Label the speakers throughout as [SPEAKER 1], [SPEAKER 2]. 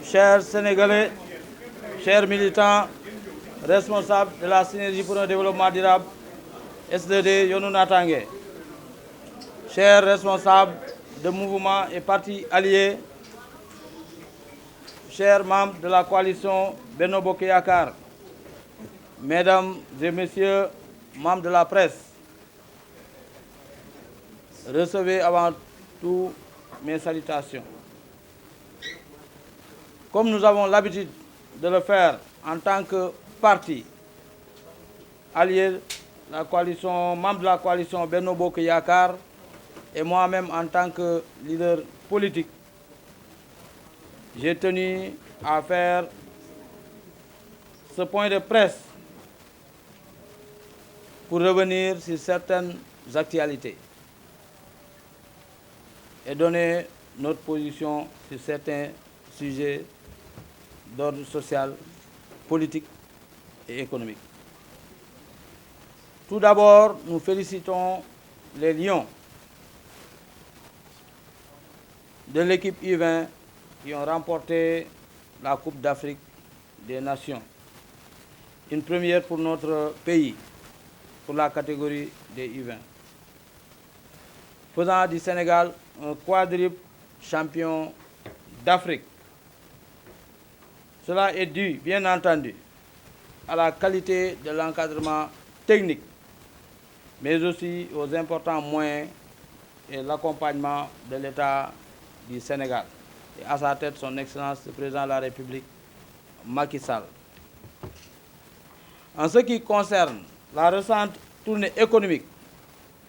[SPEAKER 1] chers Sénégalais, chers militants, responsables de la synergie pour un développement durable, S2D Yonou Natangé, chers responsables de mouvements et partis alliés, chers membres de la coalition Benno Bokk Yakaar, mesdames et messieurs, membres de la presse, recevez avant tout mes salutations. Comme nous avons l'habitude de le faire en tant que parti allié, la coalition, membre de la coalition Benno Bokk Yakaar et moi-même en tant que leader politique, j'ai tenu à faire ce point de presse pour revenir sur certaines actualités et donner notre position sur certains sujets d'ordre social, politique et économique. Tout d'abord, nous félicitons les Lions de l'équipe U20 qui ont remporté la Coupe d'Afrique des Nations. Une première pour notre pays, pour la catégorie des U20. Faisant du Sénégal un quadruple champion d'Afrique. Cela est dû, bien entendu, à la qualité de l'encadrement technique, mais aussi aux importants moyens et l'accompagnement de l'État du Sénégal. Et à sa tête, son Excellence le Président de la République, Macky Sall. En ce qui concerne la récente tournée économique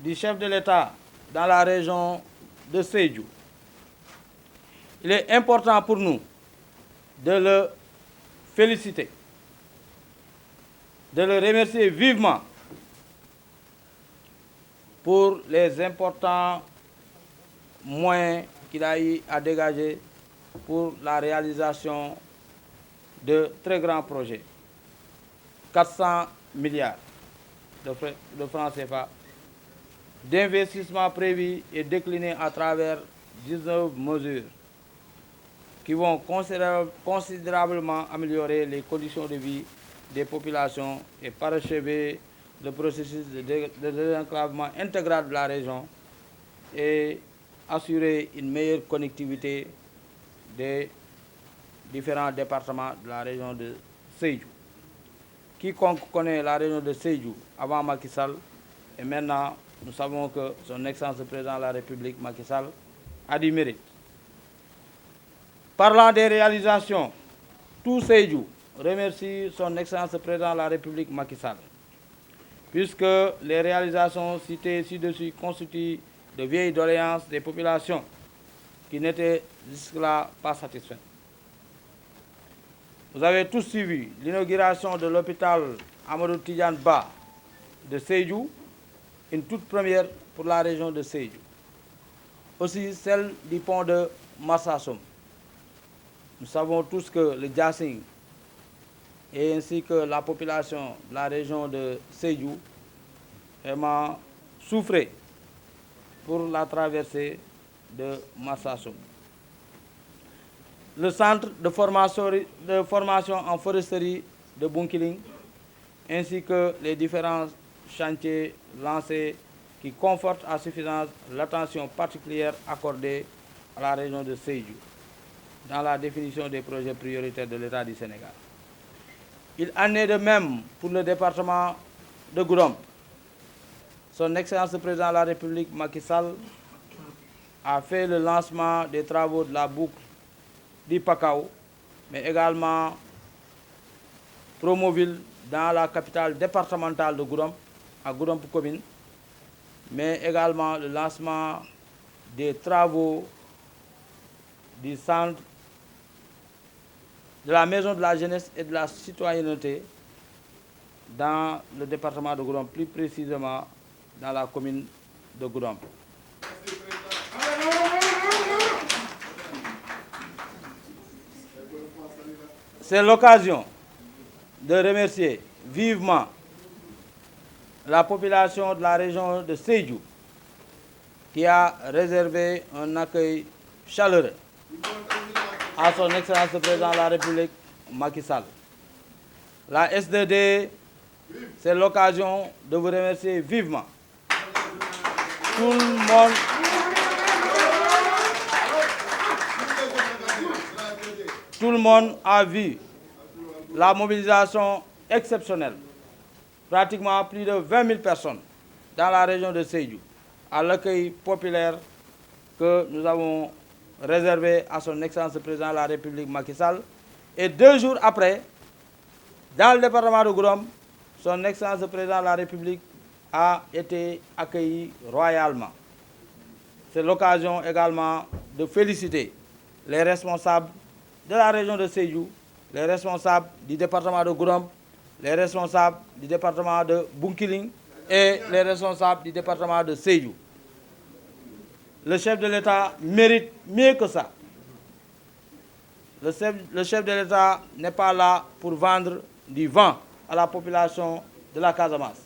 [SPEAKER 1] du chef de l'État dans la région de Sédhiou, il est important pour nous de le féliciter, de le remercier vivement pour les importants moyens qu'il a eu à dégager pour la réalisation de très grands projets. 400 milliards de francs CFA d'investissements prévus et déclinés à travers 19 mesures qui vont considérablement améliorer les conditions de vie des populations et parachever le processus de désenclavement intégral de la région et assurer une meilleure connectivité des différents départements de la région de Sédhiou. Quiconque connaît la région de Sédhiou avant Macky Sall, et maintenant nous savons que son Excellence le Président de la République, Macky Sall, a du mérite. Parlant des réalisations, tout Sédhiou remercie son Excellence le Président de la République, Macky Sall, puisque les réalisations citées ci-dessus constituent de vieilles doléances des populations qui n'étaient jusque-là pas satisfaites. Vous avez tous suivi l'inauguration de l'hôpital Amadou Tidiane Ba de Sédhiou, une toute première pour la région de Sédhiou. Aussi celle du pont de Marsassoum. Nous savons tous que le Diassing et ainsi que la population de la région de Sédhiou vraiment souffrait pour la traversée de Marsassoum. Le centre de formation en foresterie de Bunkiling, ainsi que les différents chantiers lancés qui confortent à suffisance l'attention particulière accordée à la région de Sédhiou dans la définition des projets prioritaires de l'État du Sénégal. Il en est de même pour le département de Goudomp. Son Excellence le Président de la République, Macky Sall, a fait le lancement des travaux de la boucle d'Ipakao, mais également Promoville dans la capitale départementale de Goudomp, à Goudomp commune, mais également le lancement des travaux du centre de la Maison de la Jeunesse et de la Citoyenneté dans le département de Goudomp, plus précisément dans la commune de Goudomp. C'est l'occasion de remercier vivement la population de la région de Sédhiou qui a réservé un accueil chaleureux à son Excellence le Président de la République, Macky Sall. La S2D, c'est l'occasion de vous remercier vivement. Tout le monde a vu la mobilisation exceptionnelle. Pratiquement plus de 20 000 personnes dans la région de Sédhiou, à l'accueil populaire que nous avons réservé à son Excellence le Président de la République Macky Sall. Et 2 jours après, dans le département de Goudomp, son Excellence le Président de la République a été accueilli royalement. C'est l'occasion également de féliciter les responsables de la région de Sédhiou, les responsables du département de Goudomp, les responsables du département de Bunkiling et les responsables du département de Sédhiou. Le chef de l'État mérite mieux que ça. Le chef de l'État n'est pas là pour vendre du vent à la population de la Casamance.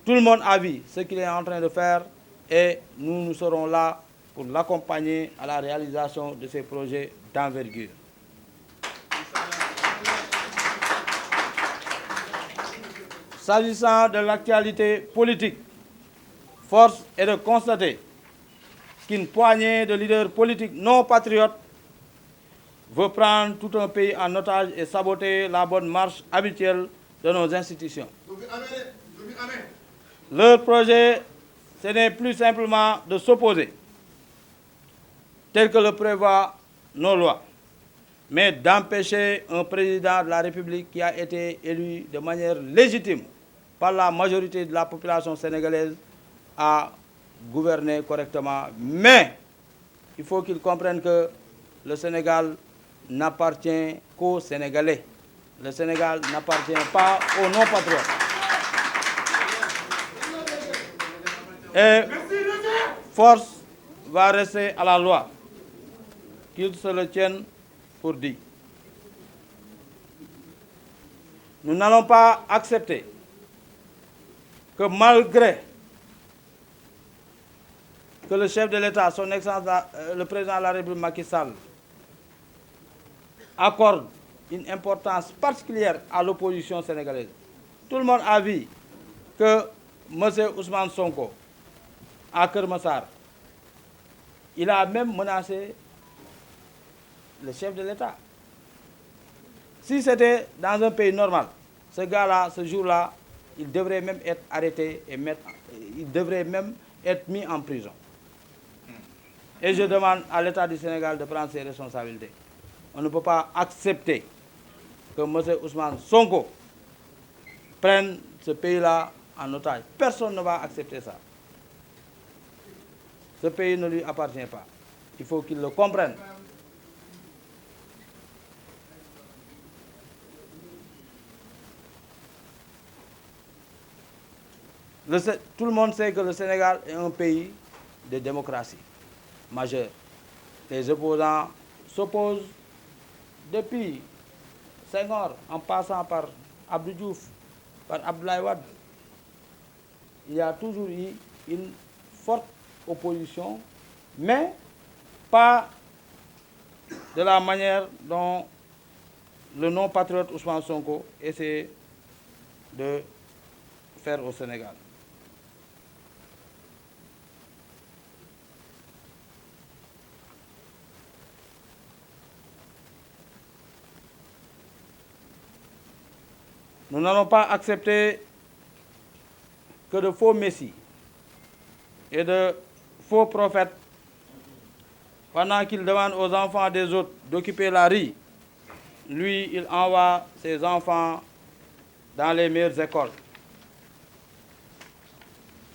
[SPEAKER 1] Tout le monde a vu ce qu'il est en train de faire et nous serons là pour l'accompagner à la réalisation de ces projets d'envergure. S'agissant de l'actualité politique, force est de constater qu'une poignée de leaders politiques non patriotes veut prendre tout un pays en otage et saboter la bonne marche habituelle de nos institutions. Leur projet, ce n'est plus simplement de s'opposer, tel que le prévoient nos lois, mais d'empêcher un président de la République qui a été élu de manière légitime par la majorité de la population sénégalaise à gouverner correctement. Mais il faut qu'ils comprennent que le Sénégal n'appartient qu'aux Sénégalais. Le Sénégal n'appartient pas aux non-patriotes. Et force va rester à la loi, qu'ils se le tiennent pour dit. Nous n'allons pas accepter que malgré que le chef de l'État, son Excellence le Président de la République Macky Sall, accorde une importance particulière à l'opposition sénégalaise. Tout le monde a vu que M. Ousmane Sonko, à Kermassar, il a même menacé le chef de l'État. Si c'était dans un pays normal, ce gars-là, ce jour-là, il devrait même être arrêté et il devrait même être mis en prison. Et je demande à l'État du Sénégal de prendre ses responsabilités. On ne peut pas accepter que M. Ousmane Sonko prenne ce pays-là en otage. Personne ne va accepter ça. Ce pays ne lui appartient pas. Il faut qu'il le comprenne. Tout le monde sait que le Sénégal est un pays de démocratie majeure. Les opposants s'opposent depuis Senghor, en passant par Abdou Diouf, par Abdoulaye Wade. Il y a toujours eu une forte opposition, mais pas de la manière dont le non-patriote Ousmane Sonko essaie de faire au Sénégal. Nous n'allons pas accepter que de faux messies et de faux prophètes, pendant qu'ils demandent aux enfants des autres d'occuper la rue, lui, il envoie ses enfants dans les meilleures écoles.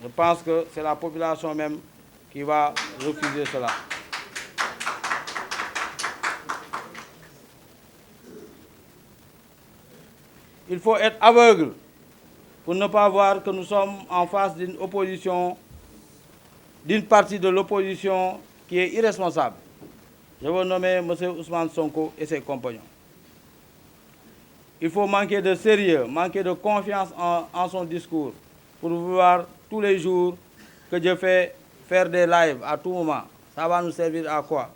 [SPEAKER 1] Je pense que c'est la population même qui va refuser cela. Il faut être aveugle pour ne pas voir que nous sommes en face d'une opposition, d'une partie de l'opposition qui est irresponsable. Je veux nommer M. Ousmane Sonko et ses compagnons. Il faut manquer de sérieux, manquer de confiance en son discours pour vouloir tous les jours que Dieu fait faire des lives à tout moment. Ça va nous servir à quoi?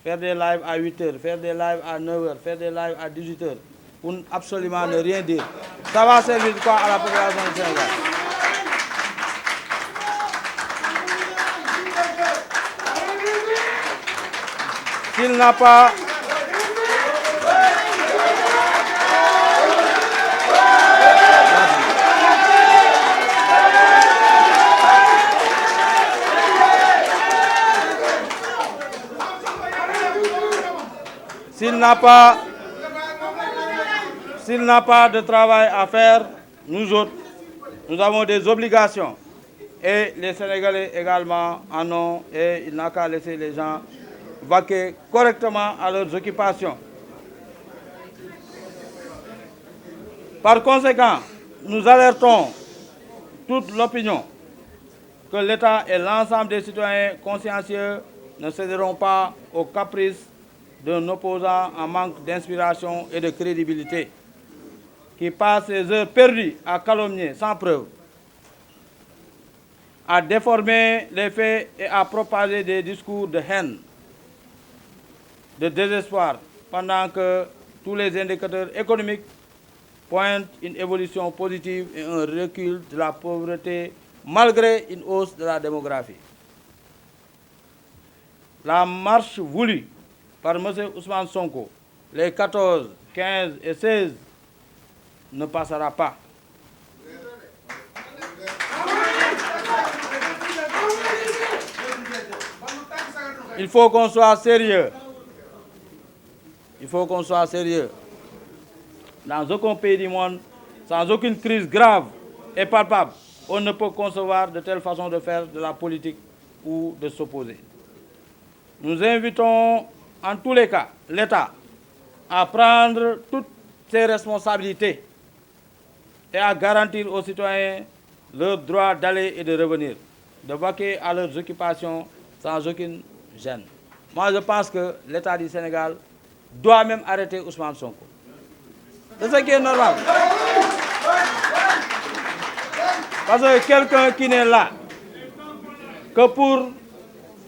[SPEAKER 1] faire des lives à 8 heures, faire des lives à 9 heures, faire des lives à 18 heures, pour absolument ne rien dire. Ça va servir quoi à la population du Sénégal? S'il n'a pas... S'il n'a pas de travail à faire, nous autres, nous avons des obligations. Et les Sénégalais également en ont, et il n'a qu'à laisser les gens vaquer correctement à leurs occupations. Par conséquent, nous alertons toute l'opinion que l'État et l'ensemble des citoyens consciencieux ne céderont pas aux caprices d'un opposant en manque d'inspiration et de crédibilité, qui passe ses heures perdues à calomnier sans preuve, à déformer les faits et à propager des discours de haine, de désespoir, pendant que tous les indicateurs économiques pointent une évolution positive et un recul de la pauvreté malgré une hausse de la démographie. La marche voulue par M. Ousmane Sonko, les 14, 15 et 16, ne passera pas. Il faut qu'on soit sérieux. Il faut qu'on soit sérieux. Dans aucun pays du monde, sans aucune crise grave et palpable, on ne peut concevoir de telle façon de faire de la politique ou de s'opposer. Nous invitons en tous les cas l'État à prendre toutes ses responsabilités et à garantir aux citoyens leur droit d'aller et de revenir, de vaquer à leurs occupations sans aucune gêne. Moi, je pense que l'État du Sénégal doit même arrêter Ousmane Sonko. C'est ce qui est normal. Parce que quelqu'un qui n'est là que pour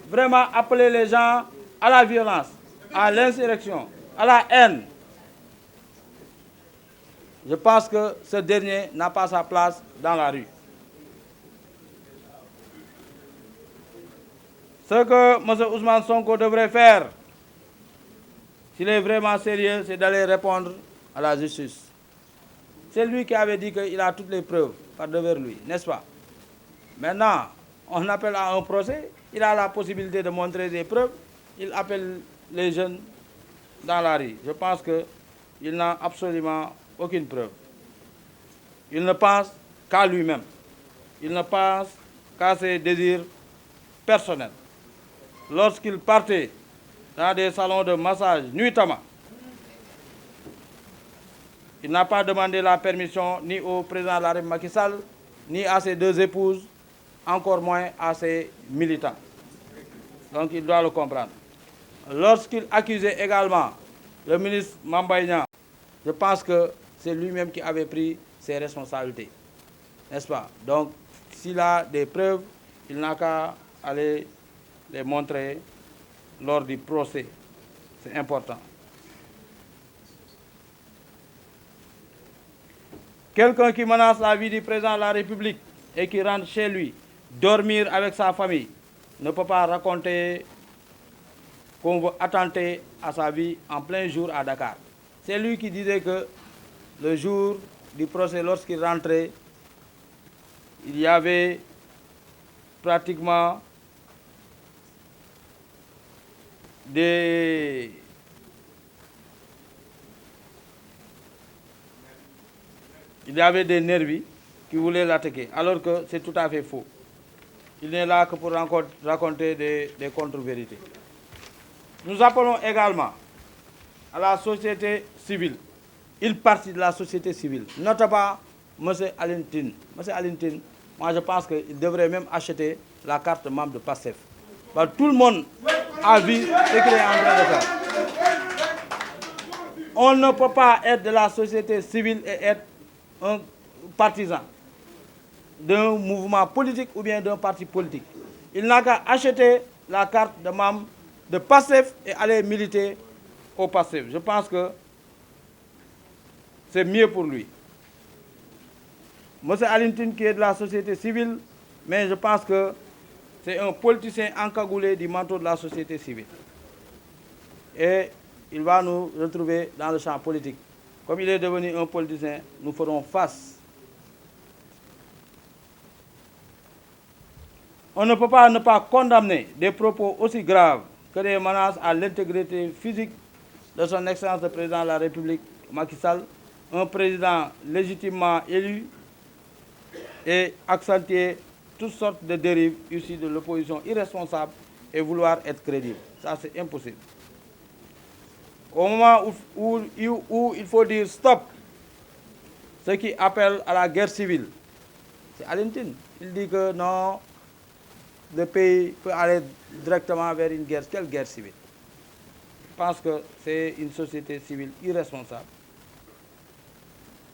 [SPEAKER 1] vraiment appeler les gens à la violence, à l'insurrection, à la haine, je pense que ce dernier n'a pas sa place dans la rue. Ce que M. Ousmane Sonko devrait faire, s'il est vraiment sérieux, c'est d'aller répondre à la justice. C'est lui qui avait dit qu'il a toutes les preuves par devers lui, n'est-ce pas? Maintenant, on appelle à un procès, il a la possibilité de montrer des preuves, il appelle les jeunes dans la rue. Je pense qu'il n'a absolument aucune preuve. Il ne pense qu'à lui-même. Il ne pense qu'à ses désirs personnels. Lorsqu'il partait dans des salons de massage nuitamment, il n'a pas demandé la permission ni au président de la République Macky Sall, ni à ses deux épouses, encore moins à ses militants. Donc il doit le comprendre. Lorsqu'il accusait également le ministre Mame Mbaye, je pense que c'est lui-même qui avait pris ses responsabilités. N'est-ce pas? Donc, s'il a des preuves, il n'a qu'à aller les montrer lors du procès. C'est important. Quelqu'un qui menace la vie du président de la République et qui rentre chez lui, dormir avec sa famille, ne peut pas raconter qu'on veut attenter à sa vie en plein jour à Dakar. C'est lui qui disait que le jour du procès, lorsqu'il rentrait, il y avait pratiquement des nervis qui voulaient l'attaquer, alors que c'est tout à fait faux. Il n'est là que pour raconter des contre-vérités. Nous appelons également à la société civile, une partie de la société civile, notamment M. Alioune Tine. M. Alioune Tine, moi je pense qu'il devrait même acheter la carte de membre de PASTEF. Tout le monde a vu ce qu'il est en train de faire. On ne peut pas être de la société civile et être un partisan d'un mouvement politique ou bien d'un parti politique. Il n'a qu'à acheter la carte de membre de PASTEF et aller militer au PASTEF. Je pense que c'est mieux pour lui. M. Alioune Tine qui est de la société civile, mais je pense que c'est un politicien encagoulé du manteau de la société civile. Et il va nous retrouver dans le champ politique. Comme il est devenu un politicien, nous ferons face. On ne peut pas ne pas condamner des propos aussi graves que des menaces à l'intégrité physique de son Excellence le Président de la République, Macky Sall, un président légitimement élu, et accentuer toutes sortes de dérives issues de l'opposition irresponsable et vouloir être crédible. Ça, c'est impossible. Au moment où il faut dire stop, ceux qui appellent à la guerre civile, c'est Alioune Tine. Il dit que non, le pays peut aller directement vers une guerre. Quelle guerre civile? Je pense que c'est une société civile irresponsable.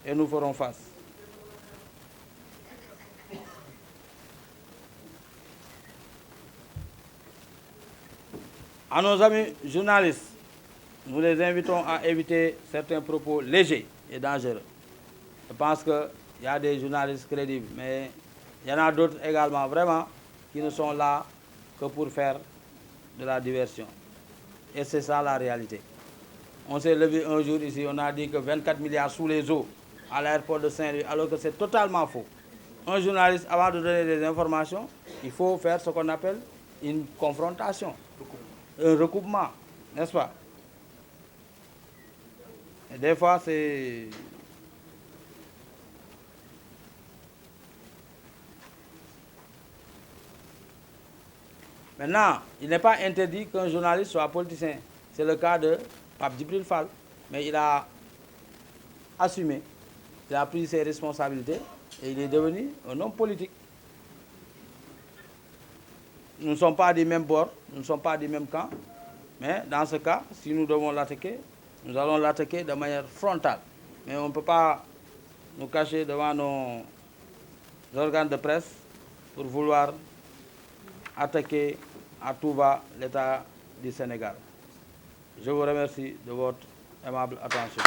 [SPEAKER 1] Et nous ferons face. À nos amis journalistes, nous les invitons à éviter certains propos légers et dangereux. Je pense qu'il y a des journalistes crédibles, mais il y en a d'autres également, vraiment, qui ne sont là que pour faire de la diversion. Et c'est ça la réalité. On s'est levé un jour ici, on a dit que 24 milliards sous les eaux à l'aéroport de Saint-Louis, alors que c'est totalement faux. Un journaliste, avant de donner des informations, il faut faire ce qu'on appelle une confrontation, un recoupement, n'est-ce pas? Et des fois, c'est... Maintenant, il n'est pas interdit qu'un journaliste soit politicien. C'est le cas de Pape Djibril Fall. Mais il a assumé, il a pris ses responsabilités et il est devenu un homme politique. Nous ne sommes pas du même bord, nous ne sommes pas du même camp. Mais dans ce cas, si nous devons l'attaquer, nous allons l'attaquer de manière frontale. Mais on ne peut pas nous cacher devant nos organes de presse pour vouloir attaquer à tout va l'État du Sénégal. Je vous remercie de votre aimable attention.